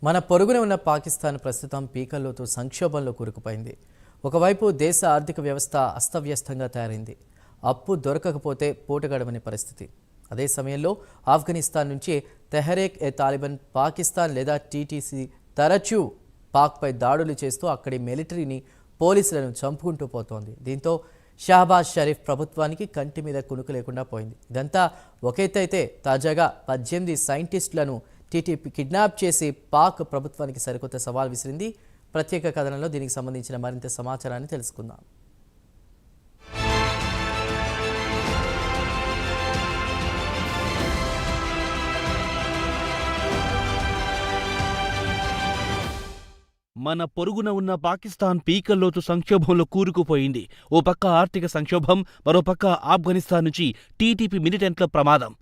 మన పొరుగున ఉన్న పాకిస్తాన్ ప్రస్తుతం పీకల్లోతు సంక్షోభంలో కూరుకుపోయింది. ఒకవైపు దేశ ఆర్థిక వ్యవస్థ అస్తవ్యస్తంగా తయారైంది. అప్పు దొరకకపోతే పూటగడవని పరిస్థితి. అదే సమయంలో ఆఫ్ఘనిస్తాన్ నుంచి తెహ్రీక్-ఏ-తాలిబాన్ పాకిస్తాన్ లేదా టీటీసీ తరచూ పాక్పై దాడులు చేస్తూ అక్కడి మిలిటరీని, పోలీసులను చంపుకుంటూ పోతోంది. దీంతో షహబాజ్ షరీఫ్ ప్రభుత్వానికి కంటి మీద కునుకు లేకుండా పోయింది. ఇదంతా ఒక ఎత్తైతే తాజాగా 18 సైంటిస్టులను టీటీపీ కిడ్నాప్ చేసి పాక్ ప్రభుత్వానికి సరికొత్త సవాల్ విసిరింది. ప్రత్యేక కథనంలో దీనికి సంబంధించిన మరింత సమాచారాన్ని తెలుసుకుందాం. మన పొరుగున ఉన్న పాకిస్తాన్ పీకల్లోతు సంక్షోభంలో కూరుకుపోయింది. ఓ పక్క ఆర్థిక సంక్షోభం, మరోపక్క ఆఫ్ఘనిస్తాన్ నుంచి టీటీపీ మిలిటెంట్ల ప్రమాదం.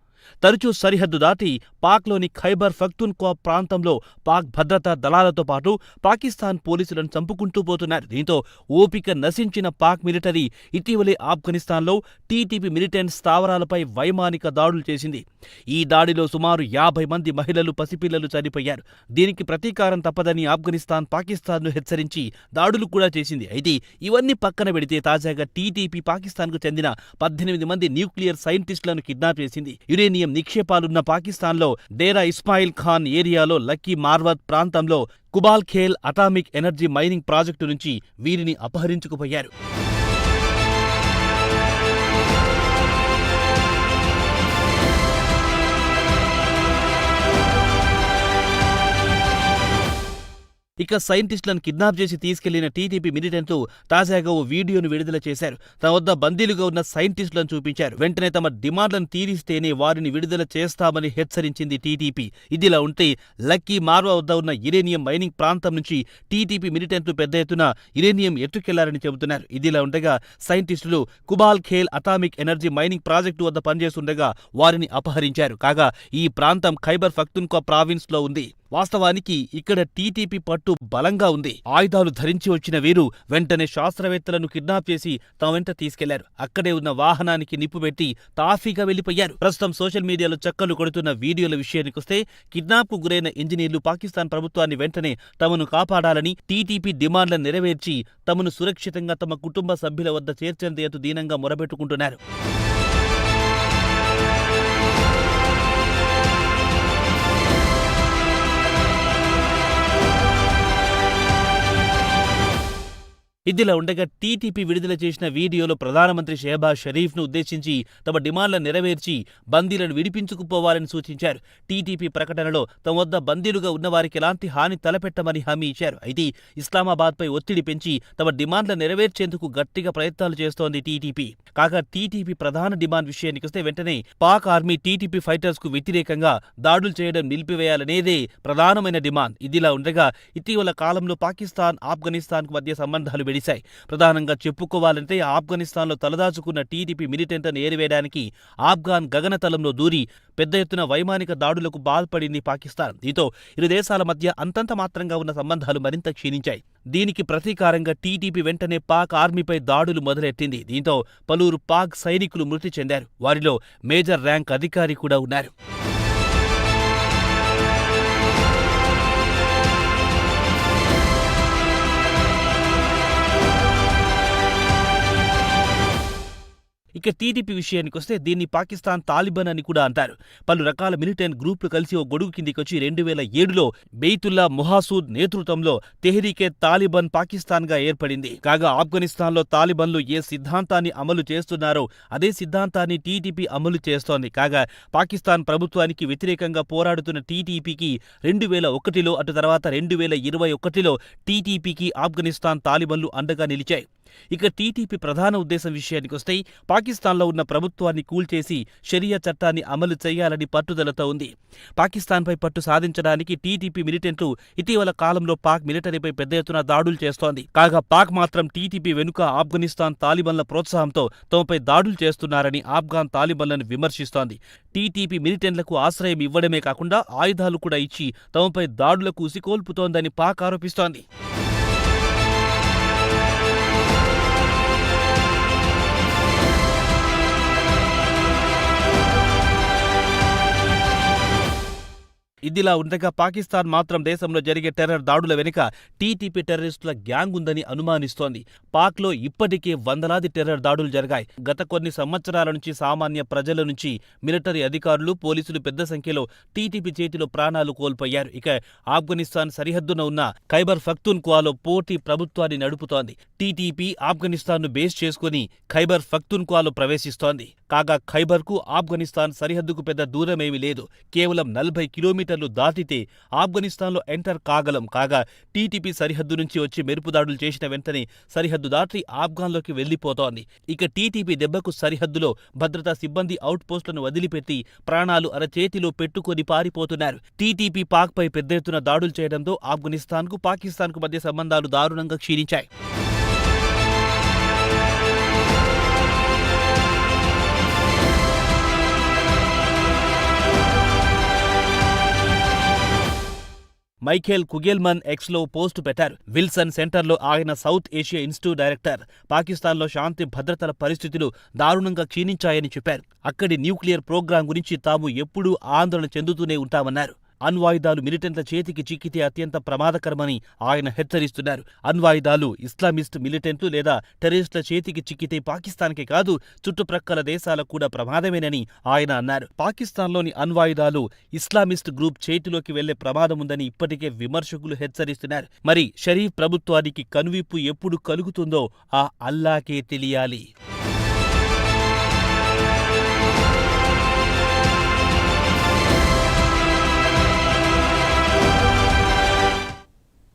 తరచూ సరిహద్దు దాటి పాక్లోని ఖైబర్ పఖ్తూన్ఖ్వా ప్రాంతంలో పాక్ భద్రతా దళాలతో పాటు పాకిస్తాన్ పోలీసులను చంపుకుంటూ పోతున్నారు. దీంతో ఓపిక నశించిన పాక్ మిలిటరీ ఇటీవలే ఆఫ్ఘనిస్తాన్లో టీటీపీ మిలిటెంట్ స్థావరాలపై వైమానిక దాడులు చేసింది. ఈ దాడిలో సుమారు 50 మంది మహిళలు, పసిపిల్లలు చనిపోయారు. దీనికి ప్రతీకారం తప్పదని ఆఫ్ఘనిస్తాన్ పాకిస్తాన్ను హెచ్చరించి దాడులు కూడా చేసింది. అయితే ఇవన్నీ పక్కన పెడితే తాజాగా టీటీపీ పాకిస్తాన్కు చెందిన 18 మంది న్యూక్లియర్ సైంటిస్టులను కిడ్నాప్ చేసింది. యురేనియం నిక్షేపాలున్న పాకిస్తాన్లో డేరా ఇస్మాయిల్ ఖాన్ ఏరియాలో లక్కీ మార్వత్ ప్రాంతంలో Qabul Khel atomic energy mining project నుంచి వీరిని అపహరించుకుపోయారు. ఇక సైంటిస్టులను కిడ్నాప్ చేసి తీసుకెళ్లిన టీటీపీ మిలిటెంట్లు తాజాగా ఓ వీడియోను విడుదల చేశారు. తమ వద్ద బందీలుగా ఉన్న సైంటిస్టులను చూపించారు. వెంటనే తమ డిమాండ్లను తీరిస్తేనే వారిని విడుదల చేస్తామని హెచ్చరించింది టీటీపీ. ఇదిలా ఉంటే లక్కీ మార్వా వద్ద ఉన్న యురేనియం మైనింగ్ ప్రాంతం నుంచి టీటీపీ మిలిటెంట్లు పెద్ద ఎత్తున యురేనియం ఎత్తుకెళ్లారని చెబుతున్నారు. ఇదిలా ఉండగా సైంటిస్టులు Qabul Khel atomic energy mining project వద్ద పనిచేస్తుండగా వారిని అపహరించారు. కాగా ఈ ప్రాంతం ఖైబర్ పఖ్తూన్ఖ్వా ప్రావిన్స్ లో ఉంది. వాస్తవానికి ఇక్కడ టీటీపీ పట్టు బలంగా ఉంది. ఆయుధాలు ధరించి వచ్చిన వీరు వెంటనే శాస్త్రవేత్తలను కిడ్నాప్ చేసి తమ వెంట తీసుకెళ్లారు. అక్కడే ఉన్న వాహనానికి నిప్పుపెట్టి తాఫీగా వెళ్లిపోయారు. ప్రస్తుతం సోషల్ మీడియాలో చక్కర్లు కొడుతున్న వీడియోల విషయానికొస్తే కిడ్నాప్ కు గురైన ఇంజనీర్లు పాకిస్తాన్ ప్రభుత్వాన్ని వెంటనే తమను కాపాడాలని, టీటీపీ డిమాండ్లను నెరవేర్చి తమను సురక్షితంగా తమ కుటుంబ సభ్యుల వద్ద చేర్చేందుకు దీనంగా మొరబెట్టుకుంటున్నారు. ఇదిలా ఉండగా టీటీపీ విడుదల చేసిన వీడియోలో ప్రధానమంత్రి షహబాజ్ షరీఫ్ను ఉద్దేశించి తమ డిమాండ్లను నెరవేర్చి బందీలను విడిపించుకుపోవాలని సూచించారు. టీటీపీ ప్రకటనలో తమ వద్ద బందీలుగా ఉన్నవారికి ఎలాంటి హాని తలపెట్టమని హామీ ఇచ్చారు. అయితే ఇస్లామాబాద్పై ఒత్తిడి పెంచి తమ డిమాండ్లను నెరవేర్చేందుకు గట్టిగా ప్రయత్నాలు చేస్తోంది టీటీపీ. కాగా టీటీపీ ప్రధాన డిమాండ్ విషయానికొస్తే వెంటనే పాక్ ఆర్మీ టీటీపీ ఫైటర్స్ కు వ్యతిరేకంగా దాడులు చేయడం నిలిపివేయాలనేదే ప్రధానమైన డిమాండ్. ఇదిలా ఉండగా ఇటీవల కాలంలో పాకిస్తాన్, ఆఫ్ఘనిస్తాన్ మధ్య సంబంధాలు ప్రధానంగా చెప్పుకోవాలంటే ఆఫ్ఘనిస్తాన్లో తలదాచుకున్న టీటీపీ మిలిటెంట్లను ఏరివేయడానికి ఆఫ్ఘాన్ గగనతలంలో దూరి పెద్ద ఎత్తున వైమానిక దాడులకు పాల్పడింది పాకిస్తాన్. దీంతో ఇరు దేశాల మధ్య అంతంత మాత్రంగా ఉన్న సంబంధాలు మరింత క్షీణించాయి. దీనికి ప్రతీకారంగా టీటీపీ వెంటనే పాక్ ఆర్మీపై దాడులు మొదలెట్టింది. దీంతో పలువురు పాక్ సైనికులు మృతి చెందారు. వారిలో మేజర్ ర్యాంక్ అధికారి కూడా ఉన్నారు. ఇక టీటీపీ విషయానికొస్తే దీన్ని పాకిస్తాన్ తాలిబాన్ అని కూడా అంటారు. పలు రకాల మిలిటెంట్ గ్రూపులు కలిసి ఓ గొడుగు కిందికొచ్చి 2007లో బెయితుల్లా ముహాసూద్ నేతృత్వంలో తెహ్రీక్-ఏ-తాలిబాన్ పాకిస్తాన్గా ఏర్పడింది. కాగా ఆఫ్ఘనిస్తాన్లో తాలిబాన్లు ఏ సిద్ధాంతాన్ని అమలు చేస్తున్నారో అదే సిద్ధాంతాన్ని టీటీపీ అమలు చేస్తోంది. కాగా పాకిస్తాన్ ప్రభుత్వానికి వ్యతిరేకంగా పోరాడుతున్న టీటీపీకి 2001లో, అటు తర్వాత 2021లో టీటీపీకి ఆఫ్ఘనిస్తాన్ తాలిబాన్లు అండగా నిలిచాయి. ఇక టీటీపీ ప్రధాన ఉద్దేశం విషయానికొస్తే పాకిస్తాన్లో ఉన్న ప్రభుత్వాన్ని కూల్చేసి షరియా చట్టాన్ని అమలు చేయాలని పట్టుదలతో ఉంది. పాకిస్తాన్పై పట్టు సాధించడానికి టీటీపీ మిలిటెంట్లు ఇటీవల కాలంలో పాక్ మిలిటరీపై పెద్ద ఎత్తున దాడులు చేస్తోంది. కాగా పాక్ మాత్రం టీటీపీ వెనుక ఆఫ్ఘనిస్తాన్ తాలిబాన్ల ప్రోత్సాహంతో తమపై దాడులు చేస్తున్నారని ఆఫ్ఘాన్ తాలిబాన్లను విమర్శిస్తోంది. టీటీపీ మిలిటెంట్లకు ఆశ్రయం ఇవ్వడమే కాకుండా ఆయుధాలు కూడా ఇచ్చి తమపై దాడులకు ఉసిగొల్పుతోందని పాక్ ఆరోపిస్తోంది. ఇదిలా ఉండగా పాకిస్తాన్ మాత్రం దేశంలో జరిగే టెర్రర్ దాడుల వెనుక టీటీపీ టెర్రరిస్టుల గ్యాంగ్ ఉందని అనుమానిస్తోంది. పాక్లో ఇప్పటికే వందలాది టెర్రర్ దాడులు జరిగాయి. గత కొన్ని సంవత్సరాల నుంచి సామాన్య ప్రజల నుంచి మిలిటరీ అధికారులు, పోలీసులు పెద్ద సంఖ్యలో టీటీపీ చేతిలో ప్రాణాలు కోల్పోయారు. ఇక ఆఫ్ఘనిస్తాన్ సరిహద్దున ఉన్న ఖైబర్ పఖ్తూన్ఖ్వాలో పోటీ ప్రభుత్వాన్ని నడుపుతోంది. టీటీపీ ఆఫ్ఘనిస్తాన్ను బేస్ చేసుకుని ఖైబర్ పఖ్తూన్ఖ్వాలో ప్రవేశిస్తోంది. కాగా ఖైబర్కు ఆఫ్ఘనిస్తాన్ సరిహద్దుకు పెద్ద దూరమేమీ లేదు. కేవలం 40 కిలోమీటర్లు దాటితే ఆఫ్ఘనిస్తాన్లో ఎంటర్ కాగలం. కాగా టీటీపీ సరిహద్దు నుంచి వచ్చి మెరుపు దాడులు చేసిన వెంటనే సరిహద్దు దాటి ఆఫ్ఘాన్లోకి వెళ్లిపోతోంది. ఇక టీటీపీ దెబ్బకు సరిహద్దులో భద్రతా సిబ్బంది అవుట్ పోస్టులను వదిలిపెట్టి ప్రాణాలు అరచేతిలో పెట్టుకుని పారిపోతున్నారు. టీటీపీ పాక్పై పెద్ద ఎత్తున దాడులు చేయడంతో ఆఫ్ఘనిస్తాన్కు, పాకిస్తాన్కు మధ్య సంబంధాలు దారుణంగా క్షీణించాయి. మైఖేల్ కుగెల్మన్ ఎక్స్లో పోస్టు పెట్టారు. విల్సన్ సెంటర్లో ఆయన సౌత్ ఏషియా ఇన్స్టిట్యూట్ డైరెక్టర్. పాకిస్తాన్లో శాంతి భద్రతల పరిస్థితులు దారుణంగా క్షీణించాయని చెప్పారు. అక్కడి న్యూక్లియర్ ప్రోగ్రాం గురించి తాము ఎప్పుడూ ఆందోళన చెందుతూనే ఉంటామన్నారు. అణ్వాయుధాలు మిలిటెంట్ల చేతికి చిక్కితే అత్యంత ప్రమాదకరమని ఆయన హెచ్చరిస్తున్నారు. అణ్వాయుధాలు ఇస్లామిస్ట్ మిలిటెంట్లు లేదా టెర్రరిస్టుల చేతికి చిక్కితే పాకిస్తాన్కే కాదు, చుట్టుప్రక్కల దేశాలకు కూడా ప్రమాదమేనని ఆయన అన్నారు. పాకిస్తాన్లోని అణ్వాయుధాలు ఇస్లామిస్ట్ గ్రూప్ చేతిలోకి వెళ్లే ప్రమాదం ఉందని ఇప్పటికే విమర్శకులు హెచ్చరిస్తున్నారు. మరి షరీఫ్ ప్రభుత్వానికి కనువిప్పు ఎప్పుడు కలుగుతుందో ఆ అల్లాకే తెలియాలి.